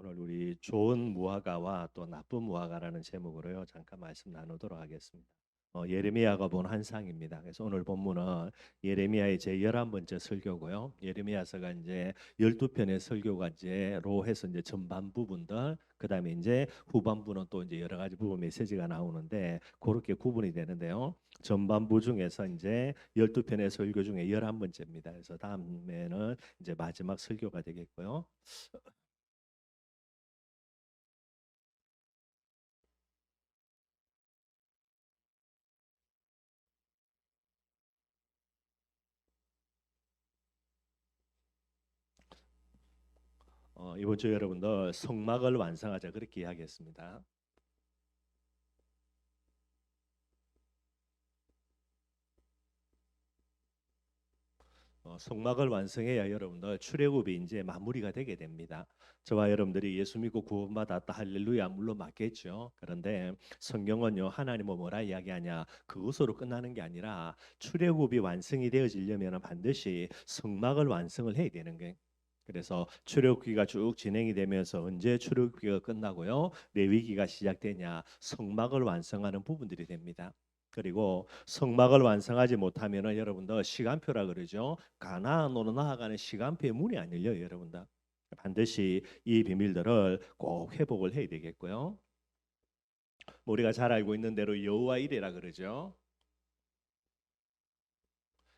오늘 우리 좋은 무화과와 또 나쁜 무화과라는 제목으로요. 잠깐 말씀 나누도록 하겠습니다. 예레미야가 본 환상입니다. 그래서 오늘 본문은 예레미야의 제 11번째 설교고요. 예레미야서가 이제 12편의 설교가 이제로 해서 이제 전반 부분들, 그다음에 이제 후반부는 또 이제 여러 가지 부분 메시지가 나오는데 그렇게 구분이 되는데요. 전반부 중에서 이제 12편의 설교 중에 11번째입니다. 그래서 다음에는 이제 마지막 설교가 되겠고요. 이번 주 여러분들 성막을 완성하자 그렇게 이야기했습니다. 성막을 완성해야 여러분들 출애굽이 이제 마무리가 되게 됩니다. 저와 여러분들이 예수 믿고 구원받았다 할렐루야 물론 맞겠죠. 그런데 성경은요 하나님은 뭐라 이야기하냐 그것으로 끝나는 게 아니라 출애굽이 완성이 되어지려면 반드시 성막을 완성을 해야 되는 거예요. 그래서 출애굽기가 쭉 진행이 되면서 언제 출애굽기가 끝나고요 레위기가 시작되냐 성막을 완성하는 부분들이 됩니다. 그리고 성막을 완성하지 못하면은 여러분들 시간표라 그러죠. 가나안으로 나아가는 시간표의 문이 안 열려요, 여러분들. 반드시 이 비밀들을 꼭 회복을 해야 되겠고요. 우리가 잘 알고 있는 대로 여호와 이레라 그러죠.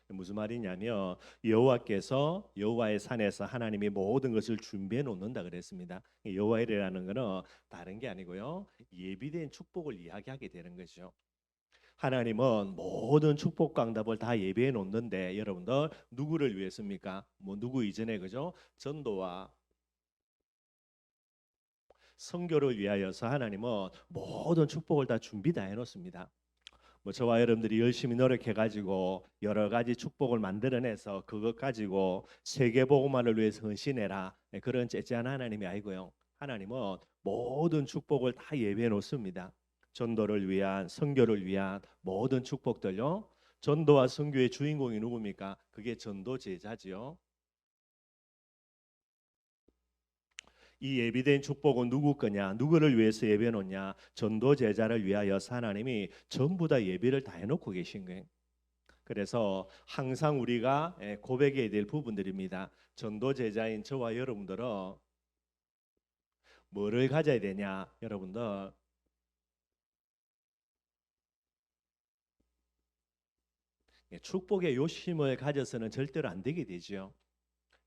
무슨 말이냐면 여호와께서 여호와의 산에서 하나님이 모든 것을 준비해 놓는다 그랬습니다. 여호와 이레라는 것은 다른 게 아니고요. 예비된 축복을 이야기하게 되는 거죠. 하나님은 모든 축복과 응답을 다 예비해 놓는데 여러분들 누구를 위해서입니까? 뭐 누구 이전에 그죠? 전도와 선교를 위하여서 하나님은 모든 축복을 다 준비 다 해놓습니다. 뭐 저와 여러분들이 열심히 노력해 가지고 여러 가지 축복을 만들어내서 그것 가지고 세계 복음화를 위해서 헌신해라 그런 째째한 하나님이 아니고요. 하나님은 모든 축복을 다 예비해 놓습니다. 전도를 위한 선교를 위한 모든 축복들요. 전도와 선교의 주인공이 누굽니까? 그게 전도 제자지요. 이 예비된 축복은 누구 거냐? 누구를 위해서 예비해 놓냐? 전도 제자를 위하여서 하나님이 전부 다 예비를 다 해놓고 계신 거예요. 그래서 항상 우리가 고백해야 될 부분들입니다. 전도 제자인 저와 여러분들은 뭐를 가져야 되냐? 여러분들 축복의 욕심을 가져서는 절대로 안 되게 되죠.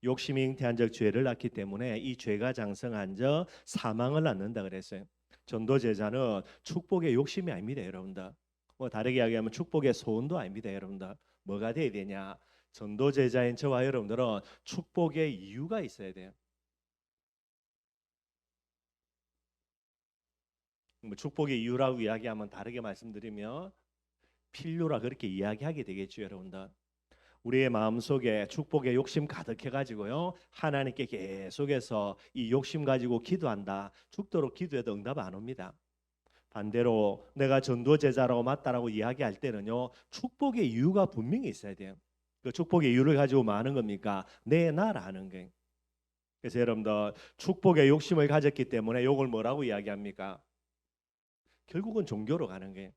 욕심이 잉태한 적 죄를 낳기 때문에 이 죄가 장성한 적 사망을 낳는다 그랬어요. 전도 제자는 축복의 욕심이 아닙니다, 여러분들. 뭐 다르게 이야기하면 축복의 소원도 아닙니다, 여러분들. 뭐가 돼야 되냐? 전도 제자인 저와 여러분들은 축복의 이유가 있어야 돼요. 뭐 축복의 이유라고 이야기하면 다르게 말씀드리면 필요라 그렇게 이야기하게 되겠죠, 여러분들. 우리의 마음속에 축복의 욕심 가득해 가지고요. 하나님께 계속해서 이 욕심 가지고 기도한다. 죽도록 기도해도 응답 안 옵니다. 반대로 내가 전도 제자라고 맞다라고 이야기할 때는요. 축복의 이유가 분명히 있어야 돼요. 그 축복의 이유를 가지고 뭐 하는 겁니까? 내 나라는 거예요. 그래서 여러분들 축복의 욕심을 가졌기 때문에 요걸 뭐라고 이야기합니까? 결국은 종교로 가는 거예요.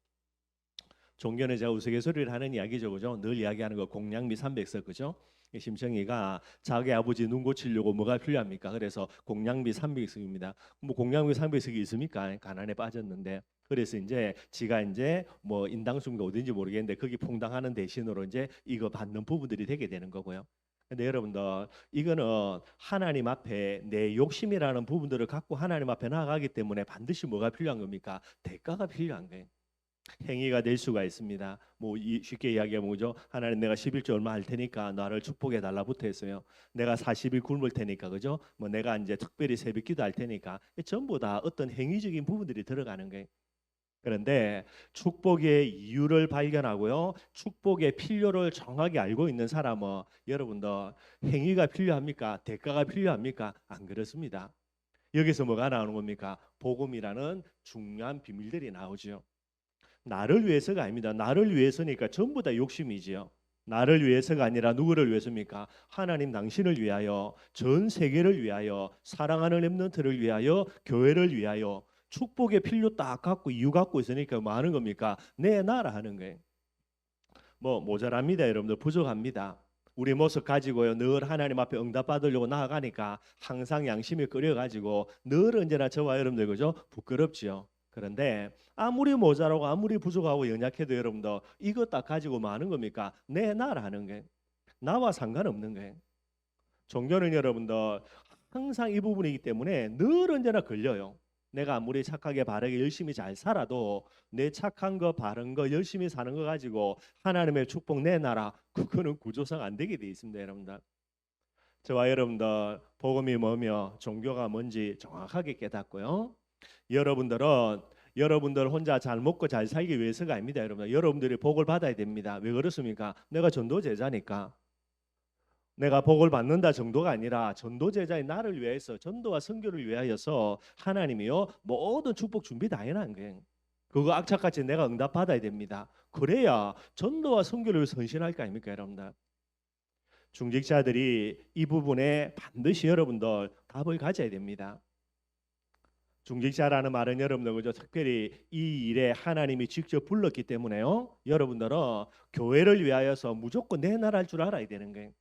종교는 제가 우스갯소리를 하는 이야기죠, 그죠? 늘 이야기하는 거 공양미 300석, 그죠? 심청이가 자기 아버지 눈 고치려고 뭐가 필요합니까? 그래서 공양미 300석입니다. 뭐 공양미 300석이 있습니까? 가난에 빠졌는데. 그래서 이제 지가 이제 뭐 인당수인가 어딘지 모르겠는데 거기 퐁당하는 대신으로 이제 이거 받는 부분들이 되게 되는 거고요. 근데 여러분들 이거는 하나님 앞에 내 욕심이라는 부분들을 갖고 하나님 앞에 나아가기 때문에 반드시 뭐가 필요한 겁니까? 대가가 필요한 거예요. 행위가 될 수가 있습니다. 뭐 쉽게 이야기하면 뭐죠? 하나님 내가 11조 얼마 할 테니까 나를 축복해 달라부터 했어요. 내가 40일 굶을 테니까 그죠? 뭐 내가 이제 특별히 새벽기도 할 테니까 전부 다 어떤 행위적인 부분들이 들어가는 거예요. 그런데 축복의 이유를 발견하고요. 축복의 필요를 정확히 알고 있는 사람은 여러분들 행위가 필요합니까? 대가가 필요합니까? 안 그렇습니다. 여기서 뭐가 나오는 겁니까? 복음이라는 중요한 비밀들이 나오죠. 나를 위해서가 아닙니다. 나를 위해서니까 전부 다 욕심이지요. 나를 위해서가 아니라 누구를 위해서입니까? 하나님 당신을 위하여, 전 세계를 위하여, 사랑하는 렘넌트를 위하여, 교회를 위하여 축복의 필요 딱 갖고 이유 갖고 있으니까 뭐 하는 겁니까? 내 나라 하는 거예요. 뭐 모자랍니다, 여러분들. 부족합니다. 우리 모습 가지고요 늘 하나님 앞에 응답 받으려고 나아가니까 항상 양심이 끓여가지고 늘 언제나 저와 여러분들 그죠 부끄럽지요. 그런데 아무리 모자라고 아무리 부족하고 연약해도 여러분들 이거 딱 가지고 뭐 하는 겁니까? 내 나라 하는 게 나와 상관없는 거예요. 종교는 여러분들 항상 이 부분이기 때문에 늘 언제나 걸려요. 내가 아무리 착하게 바르게 열심히 잘 살아도 내 착한 거 바른 거 열심히 사는 거 가지고 하나님의 축복 내 나라 그거는 구조상 안 되게 돼 있습니다, 여러분들. 저와 여러분들 복음이 뭐며 종교가 뭔지 정확하게 깨닫고요. 여러분들 혼자 잘 먹고 잘 살기 위해서가 아닙니다, 여러분들. 여러분들이 복을 받아야 됩니다. 왜 그렇습니까? 내가 전도 제자니까. 내가 복을 받는다 정도가 아니라 전도 제자의 나를 위해서 전도와 선교를 위하여서 하나님이요 모든 축복 준비 다 해놓은 거예요. 그거 악착같이 내가 응답 받아야 됩니다. 그래야 전도와 선교를 위해서 헌신할 거 아닙니까, 여러분들? 중직자들이 이 부분에 반드시 여러분들 답을 가져야 됩니다. 중직자라는 말은 여러분들 그죠? 특별히 이 일에 하나님이 직접 불렀기 때문에요. 여러분들은 교회를 위하여서 무조건 내나라할 줄 알아야 되는 거예요.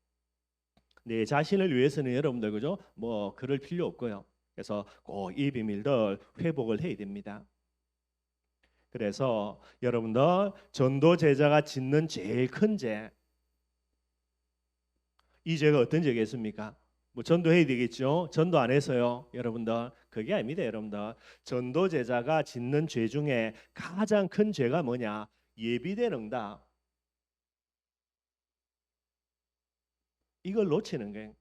내 자신을 위해서는 여러분들 그죠? 뭐 그럴 필요 없고요. 그래서 꼭 이 비밀들 회복을 해야 됩니다. 그래서 여러분들 전도 제자가 짓는 제일 큰 죄, 이 죄가 어떤 죄겠습니까? 뭐 전도해야 되겠죠. 전도 안 해서요, 여러분들 그게 아닙니다, 여러분들. 전도 제자가 짓는 죄 중에 가장 큰 죄가 뭐냐? 예비된 응답. 이걸 놓치는 거예요.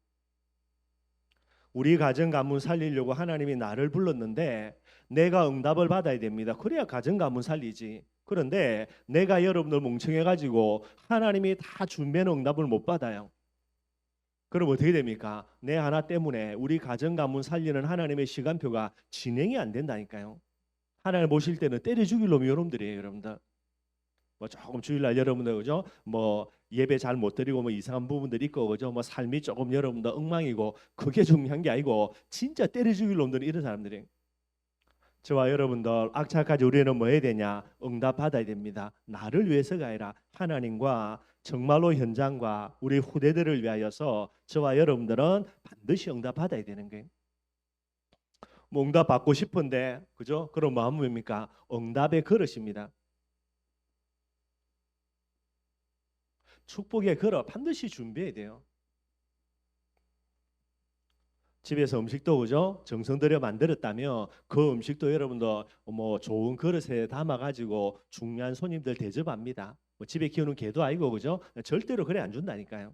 우리 가정 가문 살리려고 하나님이 나를 불렀는데 내가 응답을 받아야 됩니다. 그래야 가정 가문 살리지. 그런데 내가 여러분들 멍청해 가지고 하나님이 다 준비한 응답을 못 받아요. 그럼 어떻게 됩니까? 내 하나 때문에 우리 가정 가문 살리는 하나님의 시간표가 진행이 안 된다니까요. 하나님 보실 때는 때려 죽일 놈이 여러분들이에요, 여러분들. 뭐 조금 주일날 여러분들 그죠? 뭐 예배 잘 못 드리고 뭐 이상한 부분들이 있고 그죠? 뭐 삶이 조금 여러분들 엉망이고 그게 중요한 게 아니고 진짜 때려 죽일 놈들은 이런 사람들이. 저와 여러분들 악착까지 우리는 뭐 해야 되냐? 응답 받아야 됩니다. 나를 위해서가 아니라 하나님과 정말로 현장과 우리 후대들을 위하여서 저와 여러분들은 반드시 응답 받아야 되는 거예요. 뭐 응답 받고 싶은데 그죠? 그럼 뭐 하면 됩니까? 응답의 그릇입니다. 축복의 그릇 반드시 준비해야 돼요. 집에서 음식도 그죠? 정성 들여 만들었다면 그 음식도 여러분도 뭐 좋은 그릇에 담아 가지고 중요한 손님들 대접합니다. 뭐 집에 키우는 개도 아니고 그죠? 절대로 그래 안 준다니까요.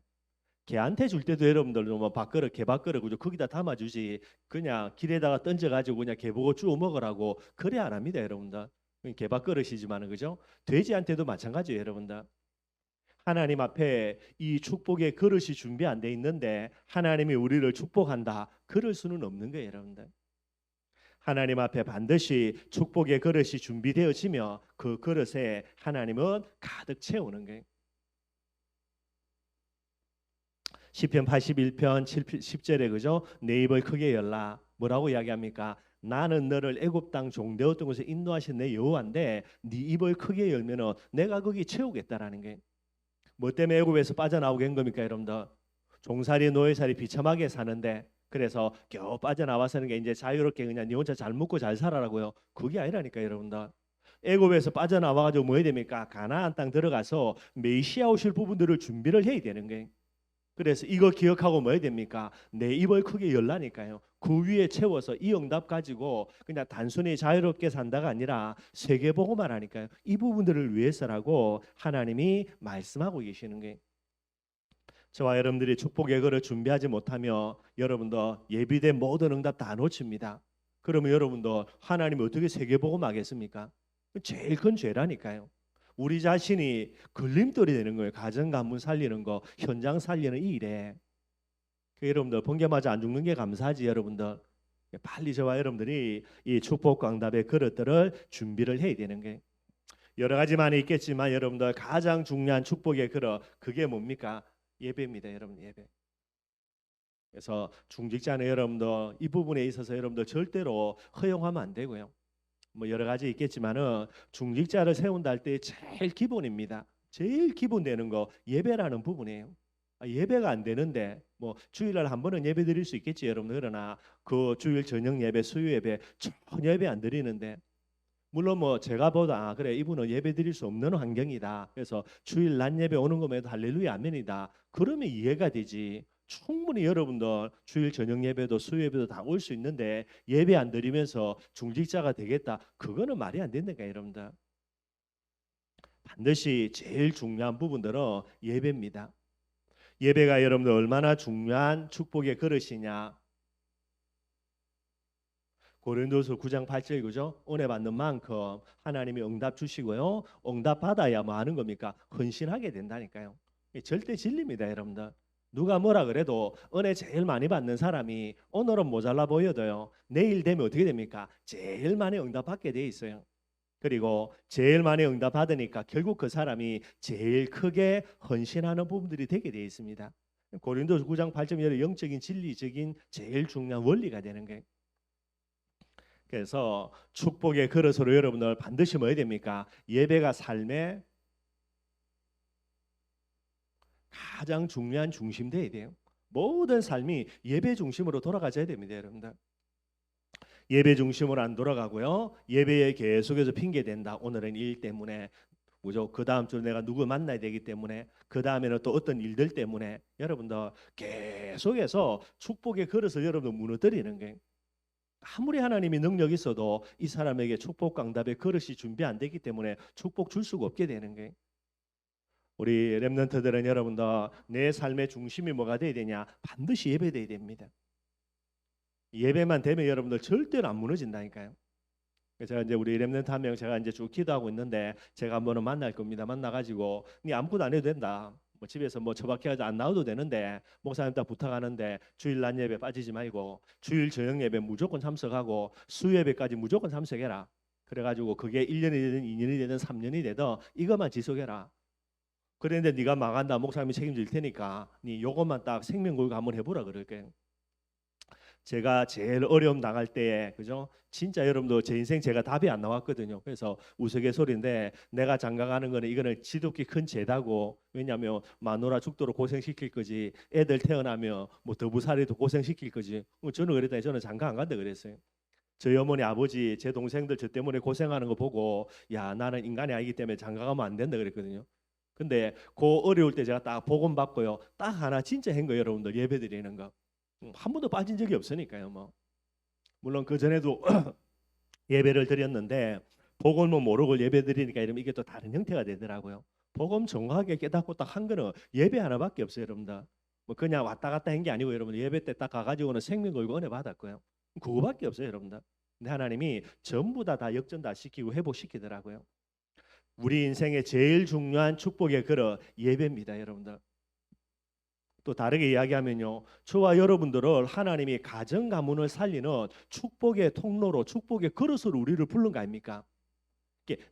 개한테 줄 때도 여러분들 뭐 밥그릇 개밥그릇 그죠? 거기다 담아 주지. 그냥 길에다가 던져 가지고 그냥 개 보고 주워 먹으라고 그래 안 합니다, 여러분들. 개밥그릇이지만은 그죠? 돼지한테도 마찬가지예요, 여러분들. 하나님 앞에 이 축복의 그릇이 준비 안 돼 있는데 하나님이 우리를 축복한다. 그럴 수는 없는 거예요, 여러분들. 하나님 앞에 반드시 축복의 그릇이 준비되어지며 그 그릇에 하나님은 가득 채우는 거예요. 시편 81편 10절에 그죠? 내 입을 크게 열라. 뭐라고 이야기합니까? 나는 너를 애굽 땅 종되었던 곳에 인도하신 내 여호와인데 네 입을 크게 열면은 내가 거기 채우겠다라는 게. 뭐 때문에 애굽에서 빠져나오게 한 겁니까, 여러분들? 종살이 노예살이 비참하게 사는데 그래서 겨우 빠져나와서는 게 이제 자유롭게 그냥 니 혼자 잘 먹고 잘 살아라고요. 그게 아니라니까, 여러분들. 애굽에서 빠져나와가지고 뭐 해야 됩니까? 가나안 땅 들어가서 메시아 오실 부분들을 준비를 해야 되는 거예요. 그래서 이거 기억하고 뭐 해야 됩니까? 내 입을 크게 열라니까요. 그 위에 채워서 이 응답 가지고 그냥 단순히 자유롭게 산다가 아니라 세계보고만 하니까요. 이 부분들을 위해서라고 하나님이 말씀하고 계시는 게. 저와 여러분들이 축복의 거를 준비하지 못하며 여러분도 예비된 모든 응답 다 놓칩니다. 그러면 여러분도 하나님이 어떻게 세계보고만 하겠습니까? 제일 큰 죄라니까요. 우리 자신이 걸림돌이 되는 거예요. 가정 가문 살리는 거, 현장 살리는 이 일에. 여러분들 번개 맞아 안 죽는 게 감사하지, 여러분들. 빨리 저와 여러분들이 이 축복 광답의 그릇들을 준비를 해야 되는 게. 여러 가지 많이 있겠지만 여러분들 가장 중요한 축복의 그게 뭡니까? 예배입니다, 여러분. 예배. 그래서 중직자는 여러분들 이 부분에 있어서 여러분들 절대로 허용하면 안 되고요. 뭐 여러 가지 있겠지만은 중직자를 세운다 할 때 제일 기본입니다. 제일 기본 되는 거 예배라는 부분이에요. 예배가 안 되는데 뭐 주일날 한 번은 예배 드릴 수 있겠지 여러분들. 그러나 그 주일 저녁 예배, 수요 예배 전혀 예배 안 드리는데, 물론 뭐 제가 보다 그래 이분은 예배 드릴 수 없는 환경이다, 그래서 주일 낮 예배 오는 것만 해도 할렐루야 아멘이다, 그러면 이해가 되지. 충분히 여러분들 주일 저녁 예배도 수요 예배도 다 올 수 있는데 예배 안 드리면서 중직자가 되겠다, 그거는 말이 안 된다니까 여러분들. 반드시 제일 중요한 부분들은 예배입니다. 예배가 여러분들 얼마나 중요한 축복의 그릇이냐. 고린도서 9장 8절, 그죠? 은혜 받는 만큼 하나님이 응답 주시고요. 응답 받아야 뭐 하는 겁니까? 헌신하게 된다니까요. 절대 진리입니다, 여러분들. 누가 뭐라 그래도 은혜 제일 많이 받는 사람이 오늘은 모자라 보여도요, 내일 되면 어떻게 됩니까? 제일 많이 응답 받게 돼 있어요. 그리고 제일 많이 응답 받으니까 결국 그 사람이 제일 크게 헌신하는 부분들이 되게 돼 있습니다. 고린도서 9장 8절 영적인 진리적인 제일 중요한 원리가 되는 거예요. 그래서 축복의 그릇으로 여러분들 반드시 뭐 해야 됩니까? 예배가 삶의 가장 중요한 중심 되어야 돼요. 모든 삶이 예배 중심으로 돌아가져야 됩니다, 여러분들. 예배 중심으로 안 돌아가고요, 예배에 계속해서 핑계 댄다. 오늘은 일 때문에, 그죠? 그 다음 주 내가 누구 만나야 되기 때문에, 그 다음에는 또 어떤 일들 때문에 여러분들 계속해서 축복의 그릇을 여러분들 무너뜨리는 거예요. 아무리 하나님이 능력 있어도 이 사람에게 축복 강답의 그릇이 준비 안 되기 때문에 축복 줄 수가 없게 되는 거예요. 우리 렘넌트들은 여러분들 내 삶의 중심이 뭐가 돼야 되냐? 반드시 예배돼야 됩니다. 예배만 되면 여러분들 절대로 안 무너진다니까요. 제가 이제 우리 렘넌트 한 명 제가 이제 쭉 기도하고 있는데, 제가 한번은 만날 겁니다. 만나가지고 니 아무것도 안 해도 된다. 뭐 집에서 뭐 처박혀가지고 안 나와도 되는데 목사님 딱 부탁하는데 주일 낮 예배 빠지지 말고 주일 저녁 예배 무조건 참석하고 수요 예배까지 무조건 참석해라. 그래가지고 그게 1년이 되든 2년이 되든 3년이 되든 이것만 지속해라. 그런데 네가 망한다, 목사님이 책임질 테니까 네 요것만 딱 생명 걸고 한번 해보라 그럴게요. 제가 제일 어려움 당할 때에, 그죠? 진짜 여러분도 제 인생 제가 답이 안 나왔거든요. 그래서 우스갯소리인데 내가 장가가는 거는 이거는 지독히 큰 죄다고. 왜냐하면 마누라 죽도록 고생시킬 거지, 애들 태어나면 뭐 더부살이도 고생시킬 거지. 저는 그랬더니 저는 장가 안 간다 그랬어요. 저희 어머니 아버지 제 동생들 저 때문에 고생하는 거 보고, 야 나는 인간이 아니기 때문에 장가 가면 안 된다 그랬거든요. 근데 그 어려울 때 제가 딱 복음 받고요, 딱 하나 진짜 한 거예요, 여러분들. 예배 드리는 거. 한 번도 빠진 적이 없으니까요. 뭐 물론 그 전에도 예배를 드렸는데 복음을 모르고 예배 드리니까 이러면 이게 또 다른 형태가 되더라고요. 복음 정확하게 깨닫고 딱 한 거는 예배 하나밖에 없어요, 여러분들. 뭐 그냥 왔다 갔다 한 게 아니고 여러분 예배 때 딱 가가지고는 생명 걸고 은혜 받았고요. 그거밖에 없어요, 여러분들. 근데 하나님이 전부 다 역전 다 시키고 회복시키더라고요. 우리 인생의 제일 중요한 축복의 그릇 예배입니다, 여러분들. 또 다르게 이야기하면요, 저와 여러분들을 하나님이 가정 가문을 살리는 축복의 통로로, 축복의 그릇으로 우리를 부른 거 아닙니까?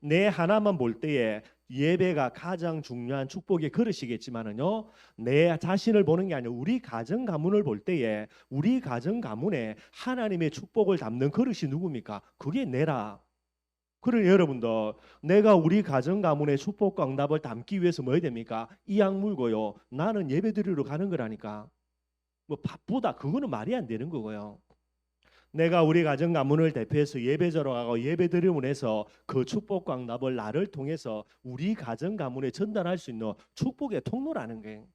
내 하나만 볼 때에 예배가 가장 중요한 축복의 그릇이겠지만은요, 내 자신을 보는 게 아니라 우리 가정 가문을 볼 때에 우리 가정 가문에 하나님의 축복을 담는 그릇이 누굽니까? 그게 내라. 그러니 여러분들, 내가 우리 가정 가문의 축복과 응답을 담기 위해서 뭐 해야 됩니까? 이악 물고요, 나는 예배드리러 가는 거라니까. 뭐 바쁘다, 그거는 말이 안 되는 거고요. 내가 우리 가정 가문을 대표해서 예배자로 가고 예배드림을 해서 그 축복과 응답을 나를 통해서 우리 가정 가문에 전달할 수 있는 축복의 통로라는 거예요.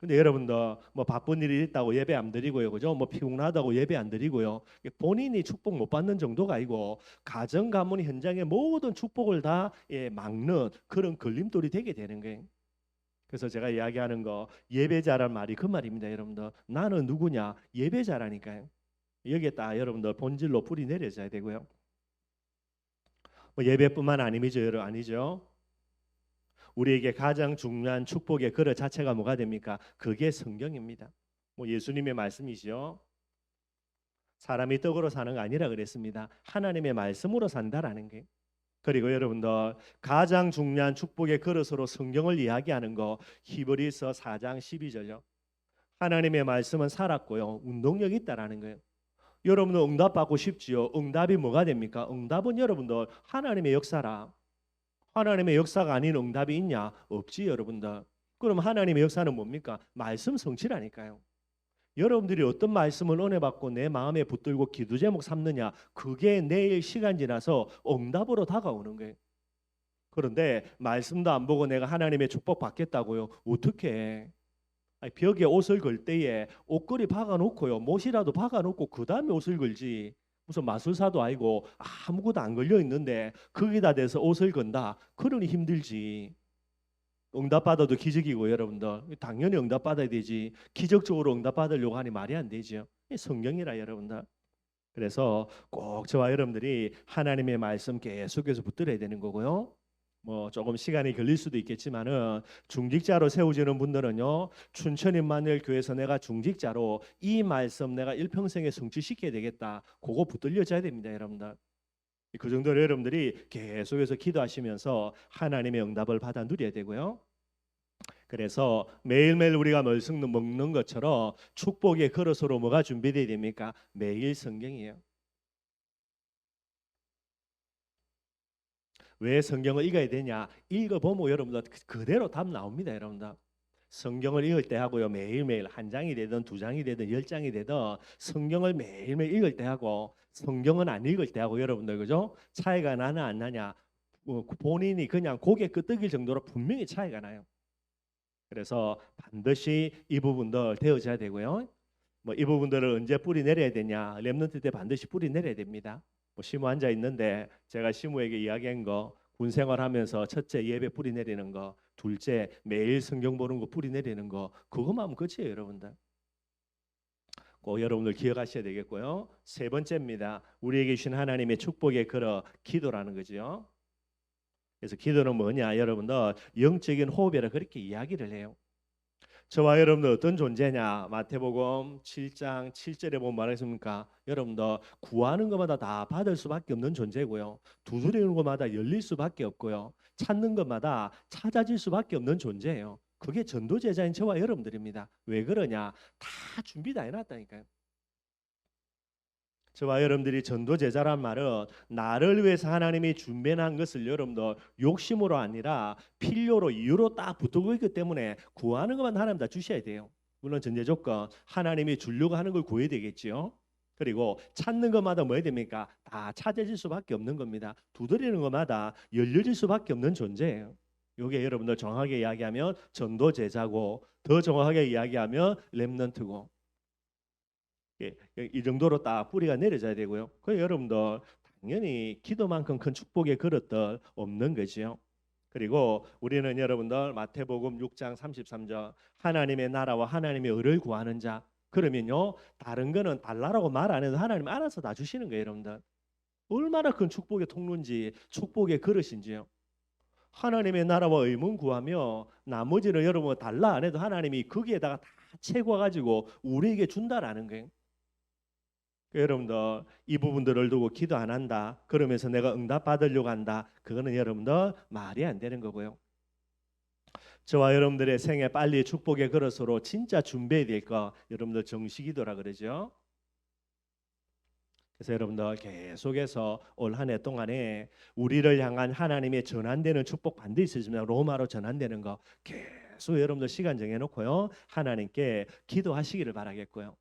근데 여러분들 뭐 바쁜 일이 있다고 예배 안 드리고요, 그죠? 뭐 피곤하다고 예배 안 드리고요, 본인이 축복 못 받는 정도가 아니고 가정 가문 현장의 모든 축복을 다 막는 그런 걸림돌이 되게 되는 거예요. 그래서 제가 이야기하는 거 예배자란 말이 그 말입니다, 여러분들. 나는 누구냐? 예배자라니까요. 여기에 딱 여러분들 본질로 뿌리 내려져야 되고요. 뭐 예배뿐만 아니죠. 우리에게 가장 중요한 축복의 그릇 자체가 뭐가 됩니까? 그게 성경입니다. 뭐 예수님의 말씀이죠. 사람이 떡으로 사는 거 아니라 그랬습니다. 하나님의 말씀으로 산다라는 게. 그리고 여러분들 가장 중요한 축복의 그릇으로 성경을 이야기하는 거 히브리서 4장 12절요. 하나님의 말씀은 살았고요. 응동력이 있다라는 거예요. 여러분들 응답받고 싶지요. 응답이 뭐가 됩니까? 응답은 여러분들 하나님의 역사라. 하나님의 역사가 아닌 응답이 있냐? 없지 여러분들. 그럼 하나님의 역사는 뭡니까? 말씀 성취라니까요. 여러분들이 어떤 말씀을 은혜 받고 내 마음에 붙들고 기도 제목 삼느냐, 그게 내일 시간 지나서 응답으로 다가오는 거예요. 그런데 말씀도 안 보고 내가 하나님의 축복 받겠다고요? 어떻게 해? 아니, 벽에 옷을 걸 때에 옷걸이 박아놓고요, 못이라도 박아놓고 그 다음에 옷을 걸지. 무슨 마술사도 아니고 아무것도 안 걸려 있는데 거기다 대서 옷을 건다. 그러니 힘들지. 응답받아도 기적이고 여러분들 당연히 응답받아야 되지. 기적적으로 응답받으려고 하니 말이 안 되죠. 성경이라 여러분들. 그래서 꼭 저와 여러분들이 하나님의 말씀 계속해서 붙들어야 되는 거고요. 뭐 조금 시간이 걸릴 수도 있겠지만은 중직자로 세우지는 분들은요, 춘천 임마누엘 교회에서 내가 중직자로 이 말씀 내가 일평생에 성취시켜야 되겠다. 그거 붙들려져야 됩니다, 여러분들. 그 정도로 여러분들이 계속해서 기도하시면서 하나님의 응답을 받아 누려야 되고요. 그래서 매일매일 우리가 말씀 먹는 것처럼 축복의 그릇으로 뭐가 준비되어야 됩니까? 매일 성경이에요. 왜 성경을 읽어야 되냐? 읽어보면 여러분들 그대로 답 나옵니다, 여러분들. 성경을 읽을 때 하고요, 매일매일 한 장이 되든 두 장이 되든 10장이 되든 성경을 매일매일 읽을 때 하고 성경은 안 읽을 때 하고 여러분들 그죠? 차이가 나나 안 나냐? 본인이 그냥 고개 끄덕일 정도로 분명히 차이가 나요. 그래서 반드시 이 부분들 되어져야 되고요. 뭐 이 부분들을 언제 뿌리 내려야 되냐? 렘넌트 때 반드시 뿌리 내려야 됩니다. 뭐 시무 앉아 있는데 제가 시무에게 이야기한 거, 군 생활하면서 첫째 예배 뿌리 내리는 거, 둘째 매일 성경 보는 거 뿌리 내리는 거, 그것만 하면 끝이에요, 여러분들. 꼭 여러분들 기억하셔야 되겠고요. 세 번째입니다. 우리에게 주신 하나님의 축복의 그릇, 기도라는 거죠. 그래서 기도는 뭐냐, 여러분들 영적인 호흡이라 그렇게 이야기를 해요. 저와 여러분들 어떤 존재냐? 마태복음 7장 7절에 보면 말했습니까? 여러분들 구하는 것마다 다 받을 수밖에 없는 존재고요. 두드리는 것마다 열릴 수밖에 없고요. 찾는 것마다 찾아질 수밖에 없는 존재예요. 그게 전도 제자인 저와 여러분들입니다. 왜 그러냐? 다 준비 다 해놨다니까요. 저와 여러분들이 전도 제자란 말은 나를 위해서 하나님이 준비한 것을 여러분들 욕심으로 아니라 필요로 이유로 딱 붙들고 있기 때문에 구하는 것만 하나님 다 주셔야 돼요. 물론 전제 조건 하나님이 주려고 하는 걸 구해야 되겠죠. 그리고 찾는 것마다 뭐 해야 됩니까? 다 찾아질 수밖에 없는 겁니다. 두드리는 것마다 열려질 수밖에 없는 존재예요. 이게 여러분들 정확하게 이야기하면 전도 제자고, 더 정확하게 이야기하면 렘넌트고, 이 정도로 딱 뿌리가 내려져야 되고요. 그 여러분들 당연히 기도만큼 큰 축복의 그릇들 없는 거지요. 그리고 우리는 여러분들 마태복음 6장 33절 하나님의 나라와 하나님의 의를 구하는 자, 그러면요 다른 거는 달라라고 말 안 해도 하나님 알아서 다 주시는 거예요, 여러분들. 얼마나 큰 축복의 통로인지, 축복의 그릇인지요. 하나님의 나라와 의문 구하며 나머지는 여러분 달라 안 해도 하나님이 거기에다가 다 채워 가지고 우리에게 준다라는 거예요. 여러분들 이 부분들을 두고 기도 안 한다, 그러면서 내가 응답 받으려고 한다, 그거는 여러분들 말이 안 되는 거고요. 저와 여러분들의 생에 빨리 축복의 그릇으로 진짜 준비해야 될 거, 여러분들 정식기도라 그러죠. 그래서 여러분들 계속해서 올 한 해 동안에 우리를 향한 하나님의 전환되는 축복 반드시 있으면 로마로 전환되는 거 계속 여러분들 시간 정해놓고요, 하나님께 기도하시기를 바라겠고요.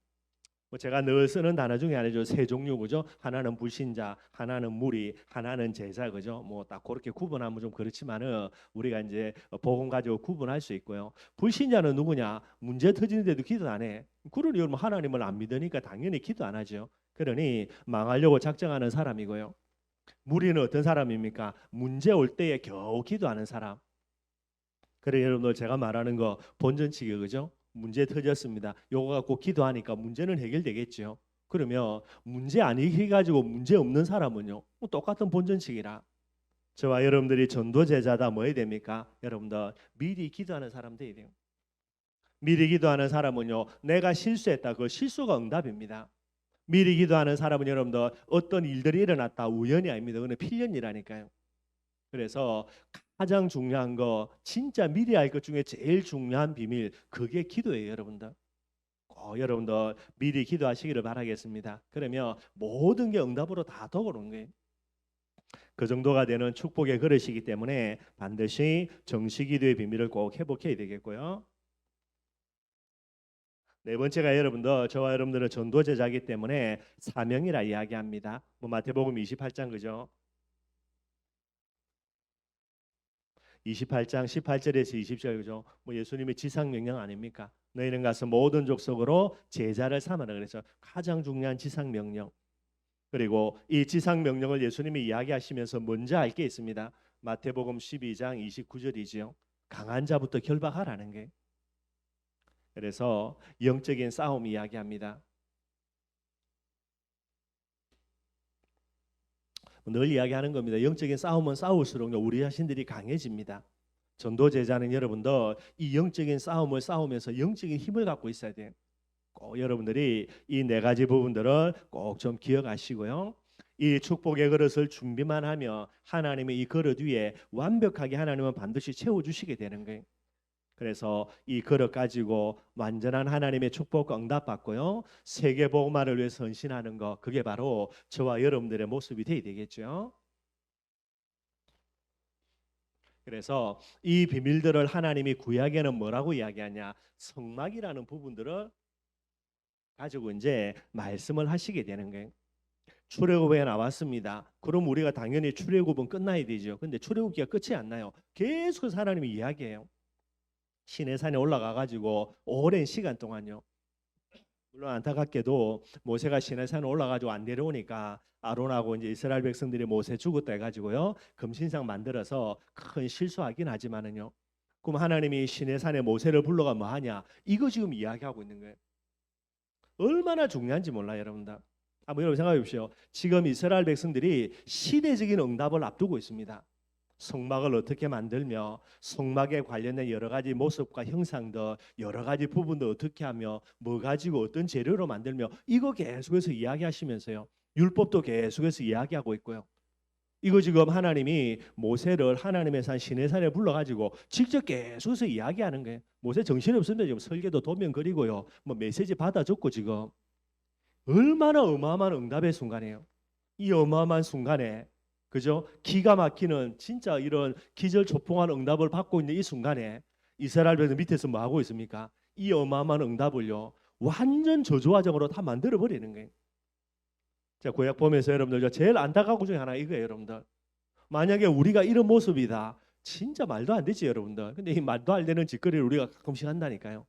뭐 제가 늘 쓰는 단어 중에 하나죠. 세 종류 그죠? 하나는 불신자, 하나는 무리, 하나는 제자 그죠? 뭐 딱 그렇게 구분하면 좀 그렇지만은 우리가 이제 복음 가지고 구분할 수 있고요. 불신자는 누구냐? 문제 터지는데도 기도 안 해. 그러니 여러분 하나님을 안 믿으니까 당연히 기도 안 하죠. 그러니 망하려고 작정하는 사람이고요. 무리는 어떤 사람입니까? 문제 올 때에 겨우 기도하는 사람. 그래 여러분들 제가 말하는 거 본전치기 그죠? 문제 터졌습니다. 요거 갖고 기도하니까 문제는 해결되겠죠. 그러면 문제 아니게 가지고 문제 없는 사람은요, 뭐 똑같은 본전치기라. 저와 여러분들이 전도 제자다 뭐 해야 됩니까? 여러분들 미리 기도하는 사람 돼야 돼요. 미리 기도하는 사람은요, 내가 실수했다, 그 실수가 응답입니다. 미리 기도하는 사람은 여러분들 어떤 일들이 일어났다 우연이 아닙니다. 그건 필연이라니까요. 그래서 가장 중요한 거, 진짜 미리 알 것 중에 제일 중요한 비밀, 그게 기도예요, 여러분들. 여러분들 미리 기도하시기를 바라겠습니다. 그러면 모든 게 응답으로 다 도어오는 거예요. 그 정도가 되는 축복의 그릇이기 때문에 반드시 정식기도의 비밀을 꼭 회복해야 되겠고요. 네 번째가 여러분들, 저와 여러분들은 전도제자이기 때문에 사명이라 이야기합니다. 뭐 마태복음 28장 그죠? 28장 18절에서 20절 그죠? 뭐 예수님의 지상 명령 아닙니까? 너희는 가서 모든 족속으로 제자를 삼으라 그래서 가장 중요한 지상 명령. 그리고 이 지상 명령을 예수님이 이야기하시면서 먼저 알 게 있습니다. 마태복음 12장 29절이지요. 강한 자부터 결박하라는 게. 그래서 영적인 싸움 이야기합니다. 늘 이야기하는 겁니다. 영적인 싸움은 싸울수록 우리 자신들이 강해집니다. 전도 제자는 여러분들 이 영적인 싸움을 싸우면서 영적인 힘을 갖고 있어야 돼요. 꼭 여러분들이 이 네 가지 부분들을 꼭 좀 기억하시고요. 이 축복의 그릇을 준비만 하면 하나님의 이 그릇 위에 완벽하게 하나님은 반드시 채워주시게 되는 거예요. 그래서 이 그릇 가지고 완전한 하나님의 축복과 응답 받고요. 세계 복음화를 위해 헌신하는 것, 그게 바로 저와 여러분들의 모습이 되어야 되겠죠. 그래서 이 비밀들을 하나님이 구약에는 뭐라고 이야기하냐? 성막이라는 부분들을 가지고 이제 말씀을 하시게 되는 거예요. 출애굽에 나왔습니다. 그럼 우리가 당연히 출애굽은 끝나야 되죠. 근데 출애굽기가 끝이 안 나요. 계속해서 하나님이 이야기해요. 시내산에 올라가 가지고 오랜 시간 동안요. 물론 안타깝게도 모세가 시내산에 올라가지고 안 내려오니까 아론하고 이제 이스라엘 백성들이 모세 죽었다 해가지고요 금신상 만들어서 큰 실수하긴 하지만은요. 그럼 하나님이 시내산에 모세를 불러가 뭐 하냐? 이거 지금 이야기하고 있는 거예요. 얼마나 중요한지 몰라요, 여러분들. 한번 여러분 생각해 보십시오. 지금 이스라엘 백성들이 시대적인 응답을 앞두고 있습니다. 성막을 어떻게 만들며 성막에 관련된 여러 가지 모습과 형상들 여러 가지 부분도 어떻게 하며 뭐 가지고 어떤 재료로 만들며 이거 계속해서 이야기하시면서요. 율법도 계속해서 이야기하고 있고요. 이거 지금 하나님이 모세를 하나님의 산 시내산에 불러가지고 직접 계속해서 이야기하는 거예요. 모세 정신이 없습니다. 지금 설계도 도면 그리고요. 뭐 메시지 받아 적고 지금 얼마나 어마어마한 응답의 순간이에요. 이 어마어마한 순간에 그죠? 기가 막히는 진짜 이런 기절초풍한 응답을 받고 있는 이 순간에 이스라엘 백성 밑에서 뭐 하고 있습니까? 이 어마어마한 응답을요 완전 저조화정으로 다 만들어 버리는 거예요. 자, 구약 보면서 여러분들 제일 안타까운 것 중에 하나 이거예요, 여러분들. 만약에 우리가 이런 모습이다, 진짜 말도 안 되지, 여러분들. 근데 이 말도 안 되는 짓거리를 우리가 가끔씩 한다니까요.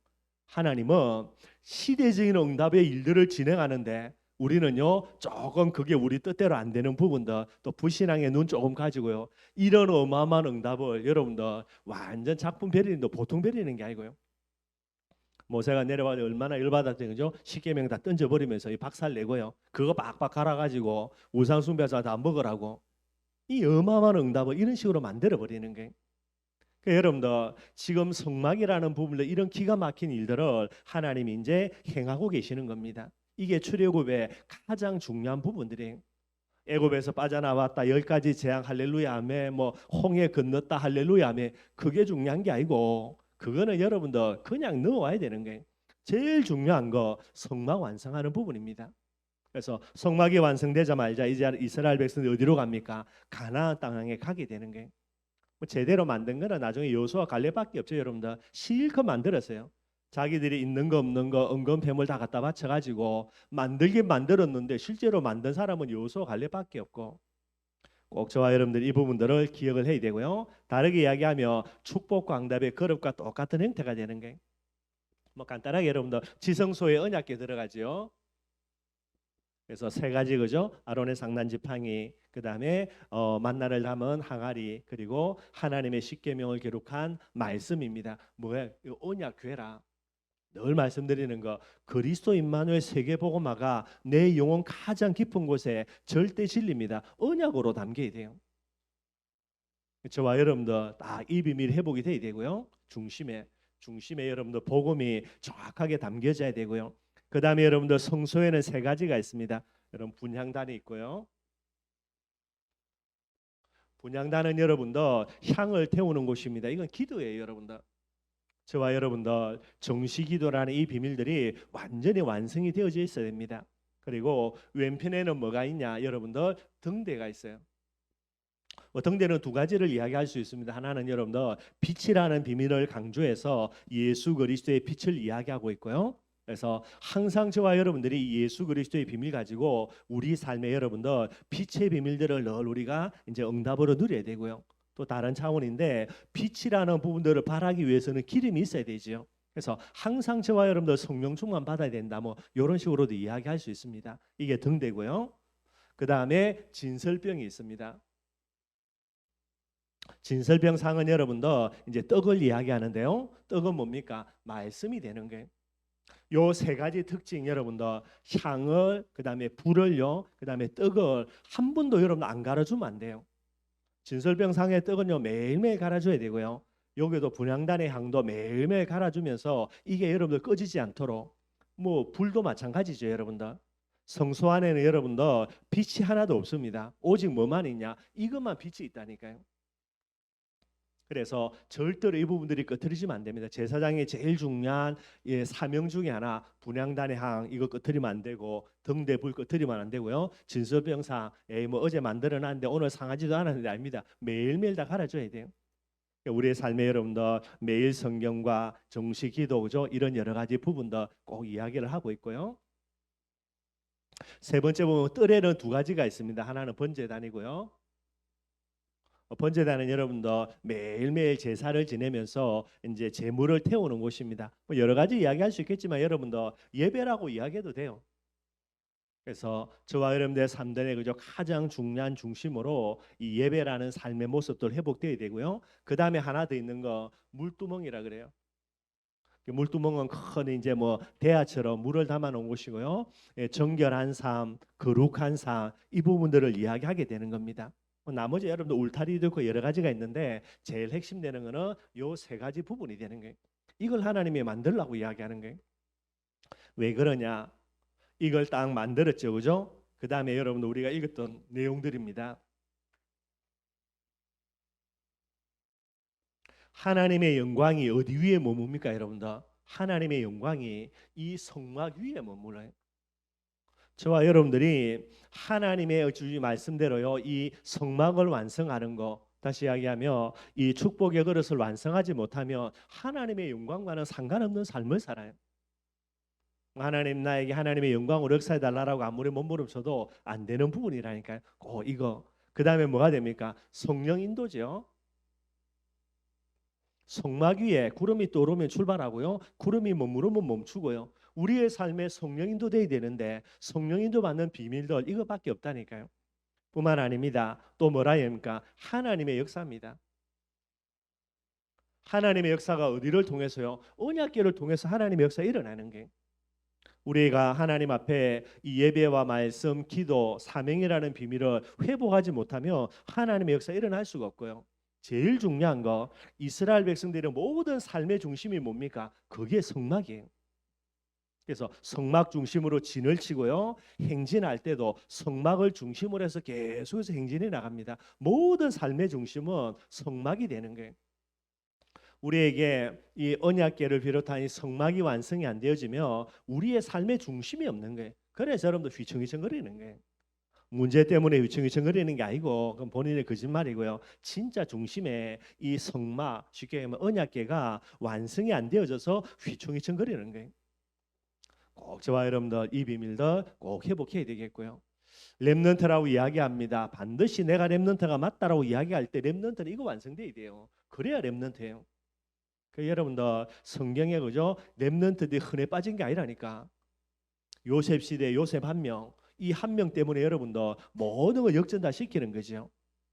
하나님은 시대적인 응답의 일들을 진행하는데 우리는요 조금 그게 우리 뜻대로 안 되는 부분들 또 불신앙의 눈 조금 가지고요 이런 어마어마한 응답을 여러분들 완전 작품 베리는데 보통 베리는 게 아니고요. 모세가 내려와서 얼마나 열받았던 거죠. 십계명 다 던져버리면서 이 박살 내고요 그거 빡빡 갈아가지고 우상 숭배해서 다 먹으라고 이 어마어마한 응답을 이런 식으로 만들어 버리는 거예요. 그러니까 여러분들 지금 성막이라는 부분들 이런 기가 막힌 일들을 하나님이 이제 행하고 계시는 겁니다. 이게 출애굽의 가장 중요한 부분들이에요. 애굽에서 빠져나왔다 10가지 재앙 할렐루야 아멘 뭐 홍해 건넜다 할렐루야 아멘 그게 중요한 게 아니고 그거는 여러분들 그냥 넣어와야 되는 거예요. 제일 중요한 거 성막 완성하는 부분입니다. 그래서 성막이 완성되자마자 이제 이스라엘 백성들이 어디로 갑니까? 가나안 땅에 가게 되는 거예요. 뭐 제대로 만든 거는 나중에 여호수아 갈렙밖에 없죠, 여러분들. 실컷 만들었어요. 자기들이 있는 거 없는 거 은검 폐물 다 갖다 바쳐가지고 만들긴 만들었는데 실제로 만든 사람은 여호수아 갈렙밖에 없고 꼭 저와 여러분들 이 부분들을 기억을 해야 되고요. 다르게 이야기하면 축복과 응답의 그릇과 똑같은 형태가 되는 게 뭐 간단하게 여러분들 지성소에 언약궤 들어가죠. 그래서 세 가지 그죠? 아론의 상난 지팡이, 그 다음에 만나를 담은 항아리, 그리고 하나님의 십계명을 기록한 말씀입니다. 뭐야? 언약궤라. 늘 말씀드리는 거 그리스도 임마누엘 세계복음화가 내 영혼 가장 깊은 곳에 절대 진리입니다. 언약으로 담겨야 돼요. 저와 여러분들 딱 이 비밀 회복이 돼야 되고요. 중심에 여러분들 복음이 정확하게 담겨져야 되고요. 그 다음에 여러분들 성소에는 세 가지가 있습니다. 여러분 분향단이 있고요. 분향단은 여러분들 향을 태우는 곳입니다. 이건 기도예요, 여러분들. 저와 여러분들 정시기도라는 이 비밀들이 완전히 완성이 되어져 있어야 됩니다. 그리고 왼편에는 뭐가 있냐? 여러분들 등대가 있어요. 등대는 두 가지를 이야기할 수 있습니다. 하나는 여러분들 빛이라는 비밀을 강조해서 예수 그리스도의 빛을 이야기하고 있고요. 그래서 항상 저와 여러분들이 예수 그리스도의 비밀 가지고 우리 삶에 여러분들 빛의 비밀들을 늘 우리가 이제 응답으로 누려야 되고요. 또 다른 차원인데 빛이라는 부분들을 바라기 위해서는 기름이 있어야 되죠. 그래서 항상 저와 여러분들 성령 충만 받아야 된다. 뭐 이런 식으로도 이야기할 수 있습니다. 이게 등대고요. 그 다음에 진설병이 있습니다. 진설병상은 여러분들 이제 떡을 이야기하는데요. 떡은 뭡니까? 말씀이 되는 거예요. 요 세 가지 특징 여러분들 향을 그다음에 불을요 그다음에 떡을 한 번도 여러분 안 갈아주면 안 돼요. 진설병상의 떡은요 매일매일 갈아줘야 되고요. 여기도 분향단의 향도 매일매일 갈아주면서 이게 여러분들 꺼지지 않도록 뭐 불도 마찬가지죠 여러분들. 성소 안에는 여러분들 빛이 하나도 없습니다. 오직 뭐만 있냐? 이것만 빛이 있다니까요. 그래서 절대로 이 부분들이 꺼트리지면 안 됩니다. 제사장의 제일 중요한 사명 중에 하나 분향단의 향 이거 꺼트리면 안 되고 등대 불 꺼트리면 안 되고요. 진설병상 뭐 어제 만들어놨는데 오늘 상하지도 않았는데 아닙니다. 매일매일 다 갈아줘야 돼요. 우리의 삶에 여러분들 매일 성경과 정식 기도죠 이런 여러 가지 부분들 꼭 이야기를 하고 있고요. 세 번째 보면 뜰에는 두 가지가 있습니다. 하나는 번제단이고요. 번제단은 여러분들 매일매일 제사를 지내면서 이제 제물을 태우는 곳입니다. 뭐 여러 가지 이야기할 수 있겠지만 여러분들 예배라고 이야기해도 돼요. 그래서 저와 여러분들의 삶들의 그저 가장 중요한 중심으로 이 예배라는 삶의 모습들 회복되어야 되고요. 그 다음에 하나 더 있는 거 물두멍이라 그래요. 물두멍은 큰 이제 뭐 대야처럼 물을 담아 놓은 곳이고요. 정결한 삶, 거룩한 삶 이 부분들을 이야기하게 되는 겁니다. 나머지 여러분들 울타리도 있고 여러 가지가 있는데 제일 핵심되는 거는 요 세 가지 부분이 되는 거예요. 이걸 하나님이 만들라고 이야기하는 거예요. 왜 그러냐? 이걸 딱 만들었죠, 그죠? 그 다음에 여러분들 우리가 읽었던 내용들입니다. 하나님의 영광이 어디 위에 머뭅니까, 여러분들? 하나님의 영광이 이 성막 위에 머물러요. 저와 여러분들이 하나님의 주님 말씀대로요 이 성막을 완성하는 거 다시 이야기하며 이 축복의 그릇을 완성하지 못하면 하나님의 영광과는 상관없는 삶을 살아요. 하나님 나에게 하나님의 영광으로 역사해 달라고 아무리 몸부림쳐도 안 되는 부분이라니까요. 이거 그 다음에 뭐가 됩니까? 성령 인도죠. 성막 위에 구름이 떠오르면 출발하고요. 구름이 머무르면 멈추고요. 우리의 삶에 성령 인도돼야 되는데 성령 인도 받는 비밀들 이거밖에 없다니까요. 뿐만 아닙니다. 또 뭐라 해야 합니까? 하나님의 역사입니다. 하나님의 역사가 어디를 통해서요? 언약궤를 통해서 하나님의 역사 일어나는 게 우리가 하나님 앞에 이 예배와 말씀, 기도, 사명이라는 비밀을 회복하지 못하면 하나님의 역사 일어날 수가 없고요. 제일 중요한 거 이스라엘 백성들의 모든 삶의 중심이 뭡니까? 그게 성막이에요. 그래서 성막 중심으로 진을 치고요. 행진할 때도 성막을 중심으로 해서 계속해서 행진해 나갑니다. 모든 삶의 중심은 성막이 되는 거예요. 우리에게 이 언약궤를 비롯한 이 성막이 완성이 안 되어지면 우리의 삶의 중심이 없는 거예요. 그래서 여러분도 휘청휘청거리는 거예요. 문제 때문에 휘청휘청거리는 게 아니고 그건 본인의 거짓말이고요. 진짜 중심에 이 성막 쉽게 얘기하면 언약궤가 완성이 안 되어져서 휘청휘청거리는 거예요. 꼭 저와 여러분들 이 비밀들 꼭 회복해야 되겠고요. 렘넌트라고 이야기합니다. 반드시 내가 렘넌트가 맞다라고 이야기할 때 렘넌트는 이거 완성돼야 돼요. 그래야 렘넌트예요. 그 여러분들 성경에 그죠? 렘넌트들이 흔해 빠진 게 아니라니까. 요셉 시대 요셉 한 명, 이 한 명 때문에 여러분들 모든 걸 역전 다 시키는 거죠.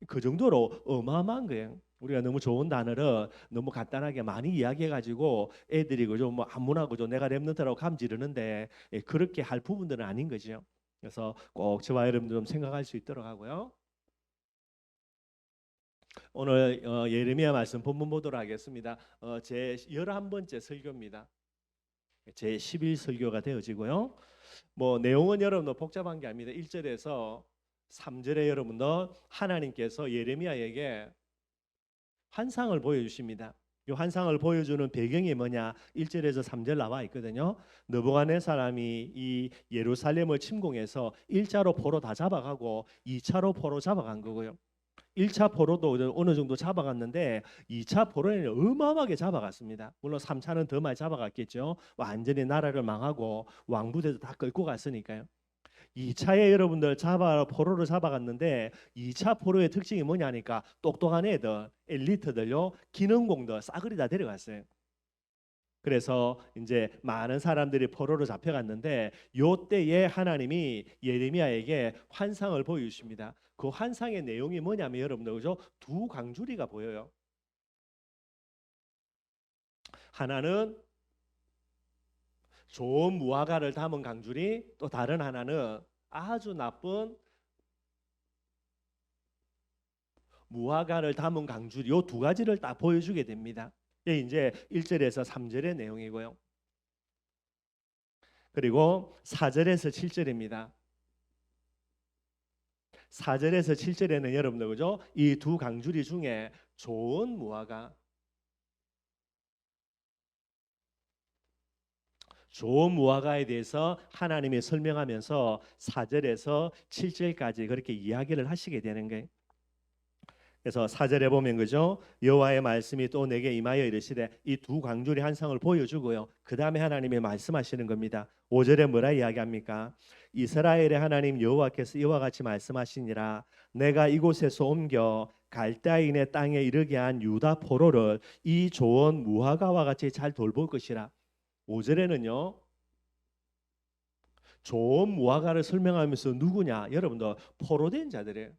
그 정도로 어마어마한 거예요. 우리가 너무 좋은 단어를 너무 간단하게 많이 이야기해가지고 애들이 그죠 뭐 아무나 그죠 내가 렘넌트라고 감지르는데 그렇게 할 부분들은 아닌 거죠. 그래서 꼭 저와 여러분들 좀 생각할 수 있도록 하고요. 오늘 예레미야 말씀 본문 보도록 하겠습니다. 제 11번째 설교입니다. 제 11설교가 되어지고요. 뭐 내용은 여러분 복잡한 게 아닙니다. 1절에서 3절에 여러분들 하나님께서 예레미야에게 환상을 보여주십니다. 이 환상을 보여주는 배경이 뭐냐? 1절에서 3절 나와 있거든요. 느부갓네살 사람이 이 예루살렘을 침공해서 1차로 포로 다 잡아가고 2차로 포로 잡아간 거고요. 1차 포로도 어느 정도 잡아갔는데 2차 포로에는 어마어마하게 잡아갔습니다. 물론 3차는 더 많이 잡아갔겠죠. 완전히 나라를 망하고 왕부대도 다 끌고 갔으니까요. 2차에 여러분들 포로를 잡아갔는데 2차 포로의 특징이 뭐냐니까 똑똑한 애들, 엘리트들요, 기능공들 싸그리 다 데려갔어요. 그래서 이제 많은 사람들이 포로로 잡혀갔는데 요 때에 하나님이 예레미야에게 환상을 보여주십니다. 그 환상의 내용이 뭐냐면 여러분들 그죠? 두 강줄이가 보여요. 하나는 좋은 무화과를 담은 강줄이, 또 다른 하나는 아주 나쁜 무화과를 담은 강줄이, 요 두 가지를 딱 보여주게 됩니다. 이게 이제 1절에서 3절의 내용이고요. 그리고 4절에서 7절입니다. 4절에서 7절에는 여러분들 그죠? 이 두 강줄이 중에 좋은 무화과, 좋은 무화과에 대해서 하나님이 설명하면서 4절에서 7절까지 그렇게 이야기를 하시게 되는 거예요. 그래서 4절에 보면 그죠? 여호와의 말씀이 또 내게 임하여 이르시되, 이 두 강줄이 환상을 보여주고요. 그 다음에 하나님이 말씀하시는 겁니다. 5절에 뭐라 이야기합니까? 이스라엘의 하나님 여호와께서 이와 같이 말씀하시니라. 내가 이곳에서 옮겨 갈대아인의 땅에 이르게 한 유다 포로를 이 좋은 무화과와 같이 잘 돌볼 것이라. 5절에는요. 좋은 무화과를 설명하면서 누구냐? 여러분들 포로된 자들이에요.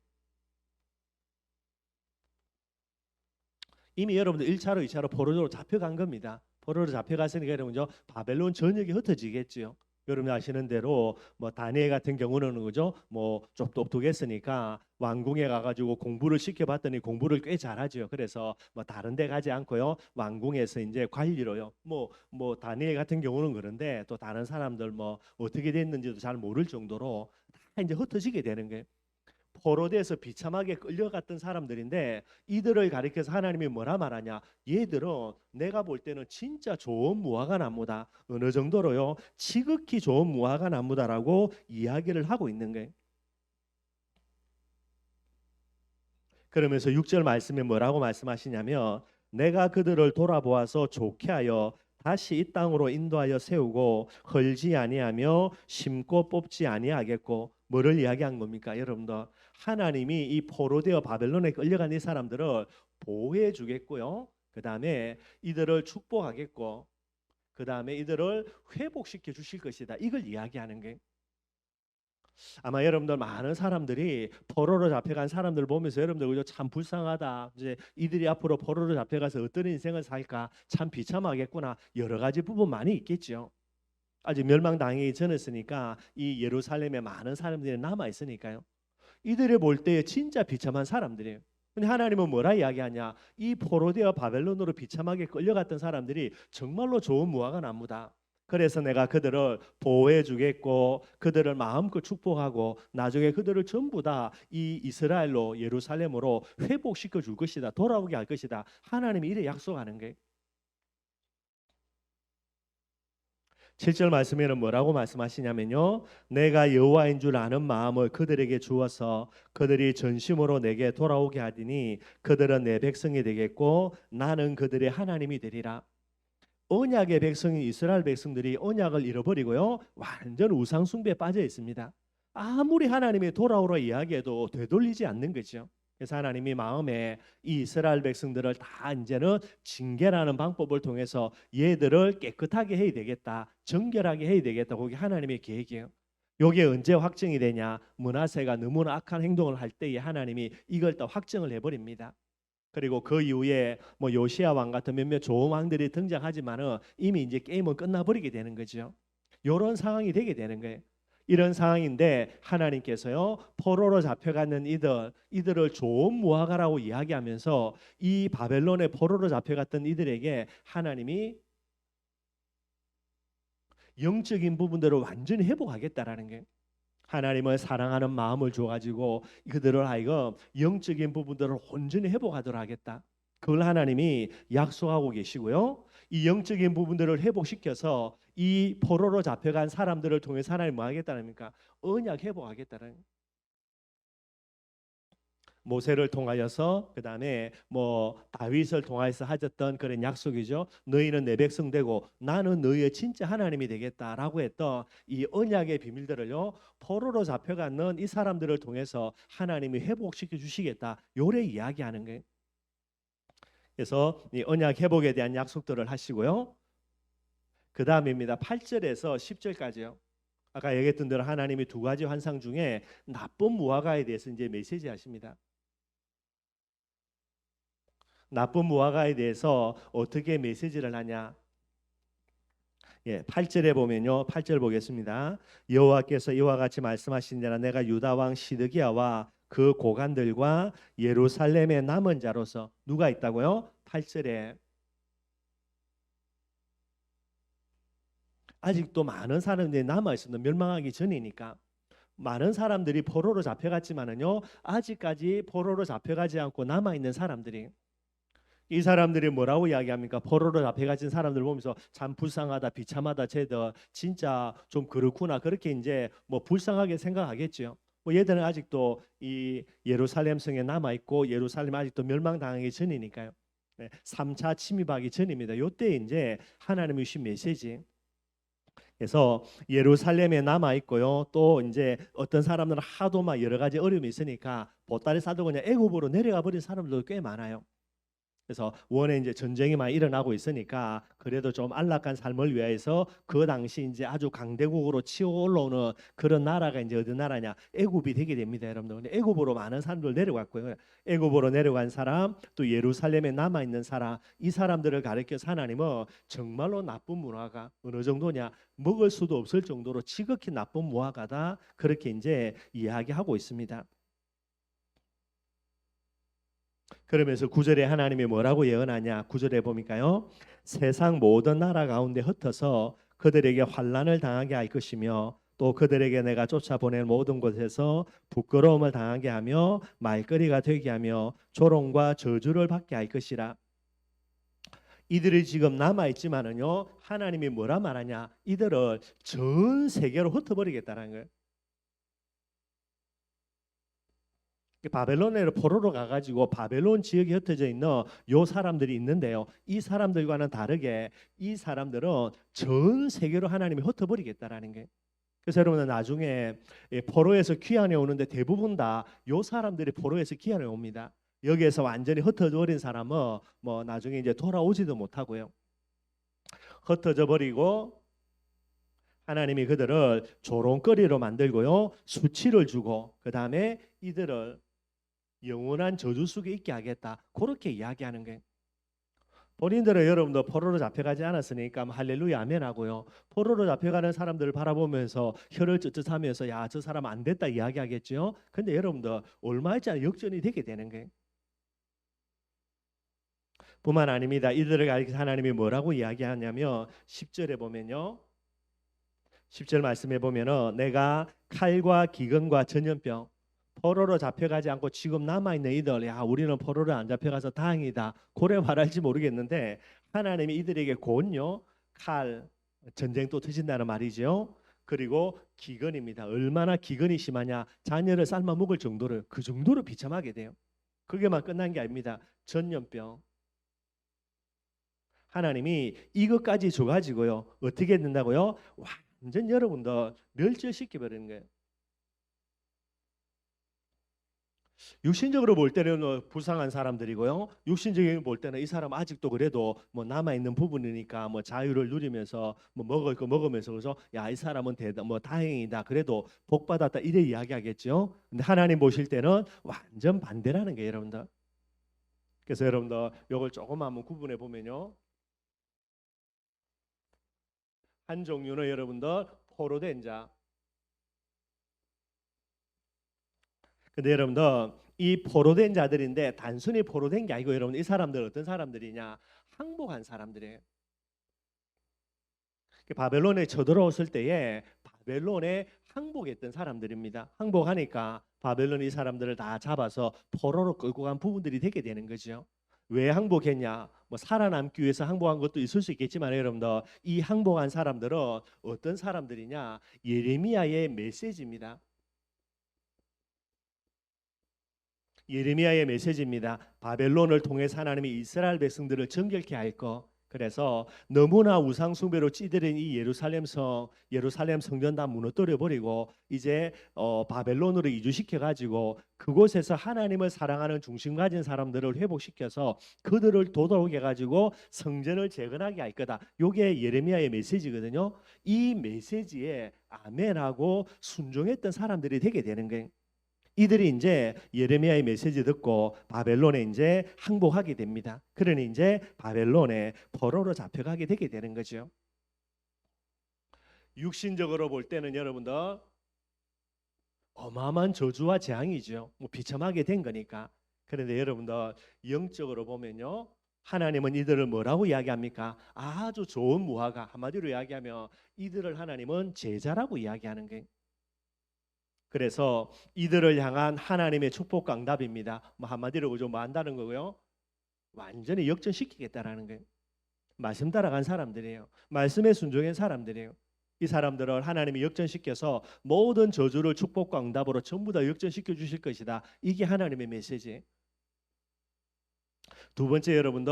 이미 여러분들 1차로 2차로 포로로 잡혀간 겁니다. 포로로 잡혀갔으니까 여러분죠, 바벨론 전역이 흩어지겠지요. 여러분 아시는 대로 뭐 다니엘 같은 경우는 그죠, 뭐 좀 똑똑했으니까 왕궁에 가가지고 공부를 시켜봤더니 공부를 꽤 잘하죠. 그래서 뭐 다른 데 가지 않고요, 왕궁에서 이제 관리로요. 뭐 다니엘 같은 경우는 그런데 또 다른 사람들 뭐 어떻게 됐는지도 잘 모를 정도로 다 이제 흩어지게 되는 거예요. 포로돼서 비참하게 끌려갔던 사람들인데, 이들을 가리켜서 하나님이 뭐라 말하냐? 얘들은 내가 볼 때는 진짜 좋은 무화과 나무다. 어느 정도로요? 지극히 좋은 무화과 나무다라고 이야기를 하고 있는 거예요. 그러면서 6절 말씀에 뭐라고 말씀하시냐면, 내가 그들을 돌아보아서 좋게 하여 다시 이 땅으로 인도하여 세우고 헐지 아니하며 심고 뽑지 아니하겠고. 뭐를 이야기한 겁니까 여러분들? 하나님이 이 포로되어 바벨론에 끌려간 이 사람들을 보호해 주겠고요, 그 다음에 이들을 축복하겠고, 그 다음에 이들을 회복시켜 주실 것이다. 이걸 이야기하는 게, 아마 여러분들 많은 사람들이 포로로 잡혀간 사람들 보면서 여러분들 그죠, 참 불쌍하다, 이제 이들이 앞으로 포로로 잡혀가서 어떤 인생을 살까 참 비참하겠구나, 여러 가지 부분 많이 있겠죠. 아직 멸망당하기 전이었으니까 이 예루살렘에 많은 사람들이 남아 있으니까요. 이들을 볼 때 진짜 비참한 사람들이에요. 근데 하나님은 뭐라 이야기하냐? 이 포로되어 바벨론으로 비참하게 끌려갔던 사람들이 정말로 좋은 무화과 나무다. 그래서 내가 그들을 보호해 주겠고 그들을 마음껏 축복하고 나중에 그들을 전부 다 이 이스라엘로, 예루살렘으로 회복시켜 줄 것이다. 돌아오게 할 것이다. 하나님이 이래 약속하는 거예요. 7절 말씀에는 뭐라고 말씀하시냐면요, 내가 여호와인 줄 아는 마음을 그들에게 주어서 그들이 전심으로 내게 돌아오게 하리니 그들은 내 백성이 되겠고 나는 그들의 하나님이 되리라. 언약의 백성인 이스라엘 백성들이 언약을 잃어버리고요, 완전 우상 숭배에 빠져 있습니다. 아무리 하나님이 돌아오라 이야기해도 되돌리지 않는 거죠. 그래서 하나님이 마음에 이 이스라엘 백성들을 다 이제는 징계라는 방법을 통해서 얘들을 깨끗하게 해야 되겠다, 정결하게 해야 되겠다. 그게 하나님의 계획이에요. 이게 언제 확정이 되냐? 므낫세가 너무나 악한 행동을 할 때에 하나님이 이걸 또 확정을 해버립니다. 그리고 그 이후에 뭐 요시야 왕 같은 몇몇 좋은 왕들이 등장하지만은 이미 이제 게임은 끝나버리게 되는 거죠. 이런 상황이 되게 되는 거예요. 이런 상황인데 하나님께서요, 포로로 잡혀가는 이들을 좋은 무화과라고 이야기하면서 이 바벨론의 포로로 잡혀갔던 이들에게 하나님이 영적인 부분들을 완전히 회복하겠다라는 게, 하나님을 사랑하는 마음을 줘가지고 그들을 하여금 영적인 부분들을 온전히 회복하도록 하겠다. 그걸 하나님이 약속하고 계시고요. 이 영적인 부분들을 회복시켜서 이 포로로 잡혀간 사람들을 통해서 하나님 뭐 하겠다니까? 언약 회복하겠다는. 모세를 통하여서 그다음에 뭐 다윗을 통하여서 하셨던 그런 약속이죠. 너희는 내 백성 되고 나는 너희의 진짜 하나님이 되겠다라고 했던 이 언약의 비밀들을요. 포로로 잡혀가는 이 사람들을 통해서 하나님이 회복시켜 주시겠다. 요래 이야기하는 거예요. 그래서 이 언약 회복에 대한 약속들을 하시고요. 그다음입니다. 8절에서 10절까지요. 아까 얘기했던 대로 하나님이 두 가지 환상 중에 나쁜 무화과에 대해서 이제 메시지 하십니다. 나쁜 무화과에 대해서 어떻게 메시지를 하냐? 8절에 보면요. 8절 보겠습니다. 여호와께서 이와 같이 말씀하신지라 내가 유다 왕 시드기야와 그 고관들과 예루살렘의 남은 자로서 누가 있다고요? 8절에 아직도 많은 사람들이 남아 있습니다. 멸망하기 전이니까. 많은 사람들이 포로로 잡혀갔지만은요. 아직까지 포로로 잡혀가지 않고 남아 있는 사람들이 이 사람들이 뭐라고 이야기합니까? 포로로 잡혀가진 사람들 보면서 참 불쌍하다, 비참하다, 쟤들 진짜 좀 그렇구나 그렇게 이제 뭐 불쌍하게 생각하겠죠. 뭐 얘들은 아직도 이 예루살렘 성에 남아 있고 예루살렘 아직도 멸망당하기 전이니까요. 3차 침입하기 전입니다. 요때 이제 하나님이 주신 메시지. 그래서 예루살렘에 남아 있고요. 또 이제 어떤 사람들은 하도 막 여러 가지 어려움이 있으니까 보따리 싸들고 그냥 애굽으로 내려가 버린 사람들도 꽤 많아요. 그래서 원에 이제 전쟁이 많이 일어나고 있으니까 그래도 좀 안락한 삶을 위해서 그 당시 이제 아주 강대국으로 치어 올라오는 그런 나라가 이제 어느 나라냐? 애굽이 되게 됩니다, 여러분들. 근데 애굽으로 많은 사람들 내려갔고요. 애굽으로 내려간 사람, 또 예루살렘에 남아 있는 사람, 이 사람들을 가리켜서 하나님은 정말로 나쁜 문화가 어느 정도냐? 먹을 수도 없을 정도로 지극히 나쁜 무화과다. 그렇게 이제 이야기하고 있습니다. 그러면서 9절에 하나님이 뭐라고 예언하냐? 9절에 보니까요. 세상 모든 나라 가운데 흩어서 그들에게 환난을 당하게 할 것이며 또 그들에게 내가 쫓아보낸 모든 곳에서 부끄러움을 당하게 하며 말거리가 되게 하며 조롱과 저주를 받게 할 것이라. 이들이 지금 남아 있지만은요. 하나님이 뭐라 말하냐? 이들을 전 세계로 흩어버리겠다는 거예요. 바벨론으로 포로로 가가지고 바벨론 지역에 흩어져 있는 요 사람들이 있는데요. 이 사람들과는 다르게 이 사람들은 전 세계로 하나님이 흩어버리겠다라는 게. 그래서 여러분은 나중에 포로에서 귀환해 오는데 대부분 다 요 사람들이 포로에서 귀환해 옵니다. 여기에서 완전히 흩어져 버린 사람은 뭐 나중에 이제 돌아오지도 못하고요. 흩어져 버리고 하나님이 그들을 조롱거리로 만들고요. 수치를 주고 그 다음에 이들을 영원한 저주 속에 있게 하겠다. 그렇게 이야기하는 거예요. 본인들은 여러분도 포로로 잡혀가지 않았으니까 할렐루야 아멘 하고요. 포로로 잡혀가는 사람들을 바라보면서 혀를 쯧쯧하면서 야, 저 사람 안 됐다 이야기하겠죠. 근데 여러분들 얼마 있지 않아 역전이 되게 되는 거예요. 뿐만 아닙니다. 이들을 가리켜 하나님이 뭐라고 이야기하냐면 10절에 보면요. 10절 말씀해 보면은 내가 칼과 기근과 전염병 포로로 잡혀가지 않고 지금 남아있는 이들, 야 우리는 포로로 안 잡혀가서 다행이다. 고래 말할지 모르겠는데 하나님이 이들에게 곧요 칼, 전쟁도 터진다는 말이죠. 그리고 기근입니다. 얼마나 기근이 심하냐? 자녀를 삶아 먹을 정도를 그 정도로 비참하게 돼요. 그게만 끝난 게 아닙니다. 전염병. 하나님이 이것까지 줘가지고요 어떻게 된다고요? 완전 여러분들 멸절시켜 버리는 거예요. 육신적으로 볼 때는 불쌍한 사람들이고요. 육신적으로 볼 때는 이 사람 아직도 그래도 뭐 남아 있는 부분이니까 뭐 자유를 누리면서 뭐 먹을 거 먹으면서 그래서 야 이 사람은 뭐 다행이다. 그래도 복 받았다 이래 이야기하겠죠. 근데 하나님 보실 때는 완전 반대라는 게 여러분들. 그래서 여러분들 이걸 조금 한번 구분해 보면요. 한 종류는 여러분들 포로된 자. 근데 여러분들 이 포로된 자들인데 단순히 포로된 게 아니고 여러분 이 사람들 어떤 사람들이냐? 항복한 사람들이에요. 바벨론에 쳐들어왔을 때에 바벨론에 항복했던 사람들입니다. 항복하니까 바벨론이 이 사람들을 다 잡아서 포로로 끌고 간 부분들이 되게 되는 거죠. 왜 항복했냐? 뭐 살아남기 위해서 항복한 것도 있을 수 있겠지만 여러분들 이 항복한 사람들은 어떤 사람들이냐? 예레미야의 메시지입니다. 예레미야의 메시지입니다. 바벨론을 통해서 하나님이 이스라엘 백성들을 정결케 할 것. 그래서 너무나 우상 숭배로 찌들인 이 예루살렘 성전 다 무너뜨려 버리고 이제 바벨론으로 이주시켜 가지고 그곳에서 하나님을 사랑하는 중심 가진 사람들을 회복시켜서 그들을 도덕해 가지고 성전을 재건하게 할 거다. 요게 예레미야의 메시지거든요. 이 메시지에 아멘하고 순종했던 사람들이 되게 되는 거예요. 이들이 이제 예레미야의 메시지 듣고 바벨론에 이제 항복하게 됩니다. 그러니 이제 바벨론에 포로로 잡혀가게 되게 되는 거죠. 육신적으로 볼 때는 여러분들 어마어마한 저주와 재앙이죠. 뭐 비참하게 된 거니까. 그런데 여러분들 영적으로 보면요. 하나님은 이들을 뭐라고 이야기합니까? 아주 좋은 무화과. 한마디로 이야기하면 이들을 하나님은 제자라고 이야기하는 거예요. 그래서 이들을 향한 하나님의 축복과 응답입니다. 뭐 한마디로 좀 뭐 한다는 거고요. 완전히 역전시키겠다라는 거예요. 말씀 따라간 사람들이에요. 말씀에 순종한 사람들이에요. 이 사람들을 하나님이 역전시켜서 모든 저주를 축복과 응답으로 전부 다 역전시켜 주실 것이다. 이게 하나님의 메시지. 두 번째 여러분들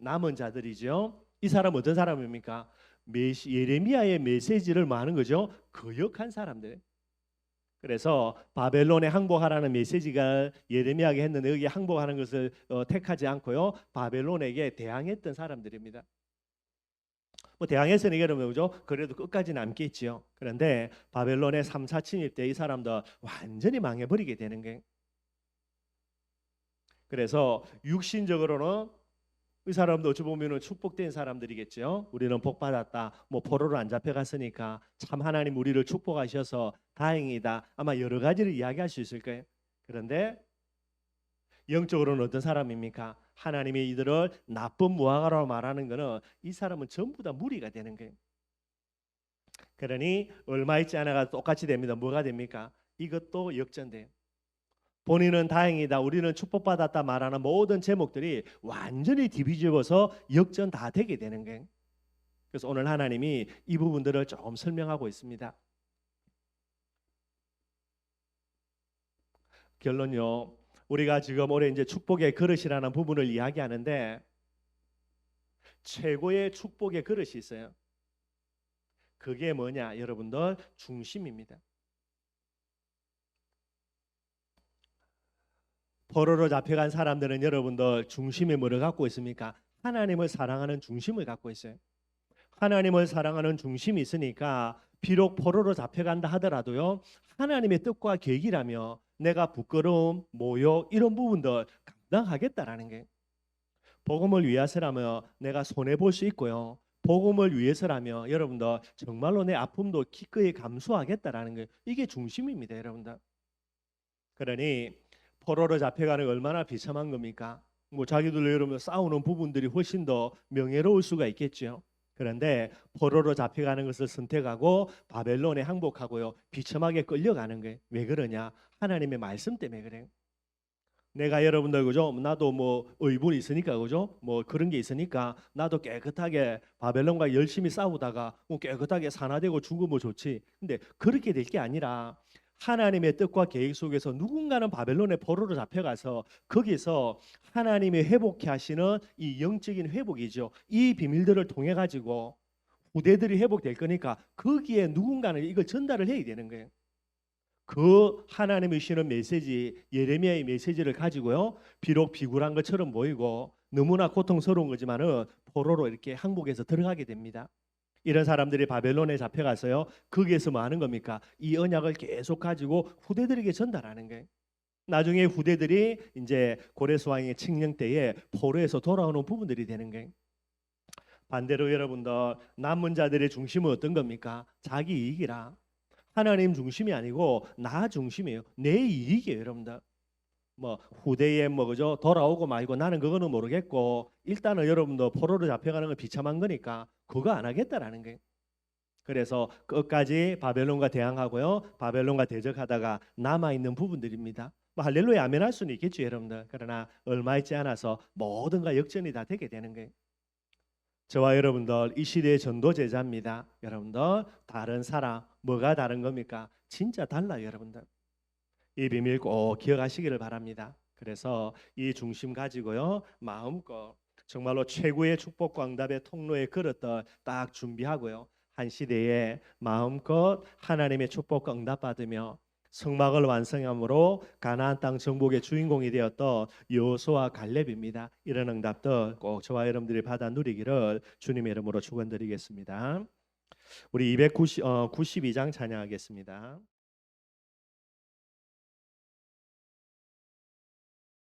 남은 자들이죠. 이 사람 어떤 사람입니까? 예레미야의 메시지를 많은 거죠. 거역한 사람들. 그래서 바벨론에 항복하라는 메시지가 예레미야에게 했는데 여기 항복하는 것을 택하지 않고요. 바벨론에게 대항했던 사람들입니다. 뭐 대항했으니 그러면 그죠? 그래도 끝까지 남겠지요. 그런데 바벨론의 3, 4 침입 때 이 사람들 완전히 망해버리게 되는 거예요. 그래서 육신적으로는 이 사람도 어찌 보면은 축복된 사람들이겠죠. 우리는 복 받았다. 뭐 포로로 안 잡혀갔으니까 참 하나님 우리를 축복하셔서 다행이다. 아마 여러 가지를 이야기할 수 있을 거예요. 그런데 영적으로는 어떤 사람입니까? 하나님이 이들을 나쁜 무화과라고 말하는 것은 이 사람은 전부 다 무리가 되는 거예요. 그러니 얼마 있지 않아가 똑같이 됩니다. 뭐가 됩니까? 이것도 역전돼요. 본인은 다행이다, 우리는 축복받았다 말하는 모든 제목들이 완전히 뒤집어서 역전 다 되게 되는 거예요. 그래서 오늘 하나님이 이 부분들을 조금 설명하고 있습니다. 결론요. 우리가 지금 올해 이제 축복의 그릇이라는 부분을 이야기하는데 최고의 축복의 그릇이 있어요. 그게 뭐냐? 여러분들 중심입니다. 포로로 잡혀간 사람들은 여러분들 중심에 뭐를 갖고 있습니까? 하나님을 사랑하는 중심을 갖고 있어요. 하나님을 사랑하는 중심이 있으니까 비록 포로로 잡혀간다 하더라도요. 하나님의 뜻과 계획이라며 내가 부끄러움, 모욕 이런 부분들 감당하겠다라는 게 복음을 위해서라면 내가 손해볼 수 있고요. 복음을 위해서라면 여러분들 정말로 내 아픔도 기꺼이 감수하겠다라는 게 이게 중심입니다. 여러분들. 그러니 포로로 잡혀가는 게 얼마나 비참한 겁니까? 뭐 자기들로 여러분 싸우는 부분들이 훨씬 더 명예로울 수가 있겠죠. 그런데 포로로 잡혀가는 것을 선택하고 바벨론에 항복하고요. 비참하게 끌려가는 게 왜 그러냐? 하나님의 말씀 때문에 그래요. 내가 여러분들 그죠? 나도 뭐 의분이 있으니까 그죠? 뭐 그런 게 있으니까 나도 깨끗하게 바벨론과 열심히 싸우다가 뭐 깨끗하게 산화되고 죽으면 좋지. 근데 그렇게 될 게 아니라 하나님의 뜻과 계획 속에서 누군가는 바벨론의 포로로 잡혀가서 거기서 하나님이 회복케 하시는 이 영적인 회복이죠. 이 비밀들을 통해 가지고 후대들이 회복될 거니까 거기에 누군가는 이걸 전달을 해야 되는 거예요. 그 하나님이 주시는 메시지, 예레미야의 메시지를 가지고요. 비록 비굴한 것처럼 보이고 너무나 고통스러운 거지만은 포로로 이렇게 항복해서 들어가게 됩니다. 이런 사람들이 바벨론에 잡혀가서요. 거기에서 뭐 하는 겁니까? 이 언약을 계속 가지고 후대들에게 전달하는 거예요. 나중에 후대들이 이제 고레스 왕의 칙령 때에 포로에서 돌아오는 부분들이 되는 거예요. 반대로 여러분들 남은 자들의 중심은 어떤 겁니까? 자기 이익이라. 하나님 중심이 아니고 나 중심이에요. 내 이익이에요, 여러분들. 뭐 후대에 뭐 그죠 돌아오고 말고 나는 그거는 모르겠고 일단은 여러분도 포로로 잡혀가는 건 비참한 거니까 그거 안 하겠다라는 거예요. 그래서 끝까지 바벨론과 대항하고요. 바벨론과 대적하다가 남아 있는 부분들입니다. 뭐 할렐루야 아멘 할 수는 있겠죠, 여러분들. 그러나 얼마 있지 않아서 모든가 역전이 다 되게 되는 거예요. 저와 여러분들 이 시대의 전도 제자입니다. 여러분들 다른 사람 뭐가 다른 겁니까? 진짜 달라요, 여러분들. 이 비밀 꼭 기억하시기를 바랍니다. 그래서 이 중심 가지고요. 마음껏 정말로 최고의 축복과 응답의 통로에 걸었던 딱 준비하고요. 한 시대에 마음껏 하나님의 축복과 응답 받으며 성막을 완성함으로 가나안 땅 정복의 주인공이 되었던 여호수아 갈렙입니다. 이런 응답들 꼭 저와 여러분들이 받아 누리기를 주님의 이름으로 축원드리겠습니다. 우리 92장 찬양하겠습니다.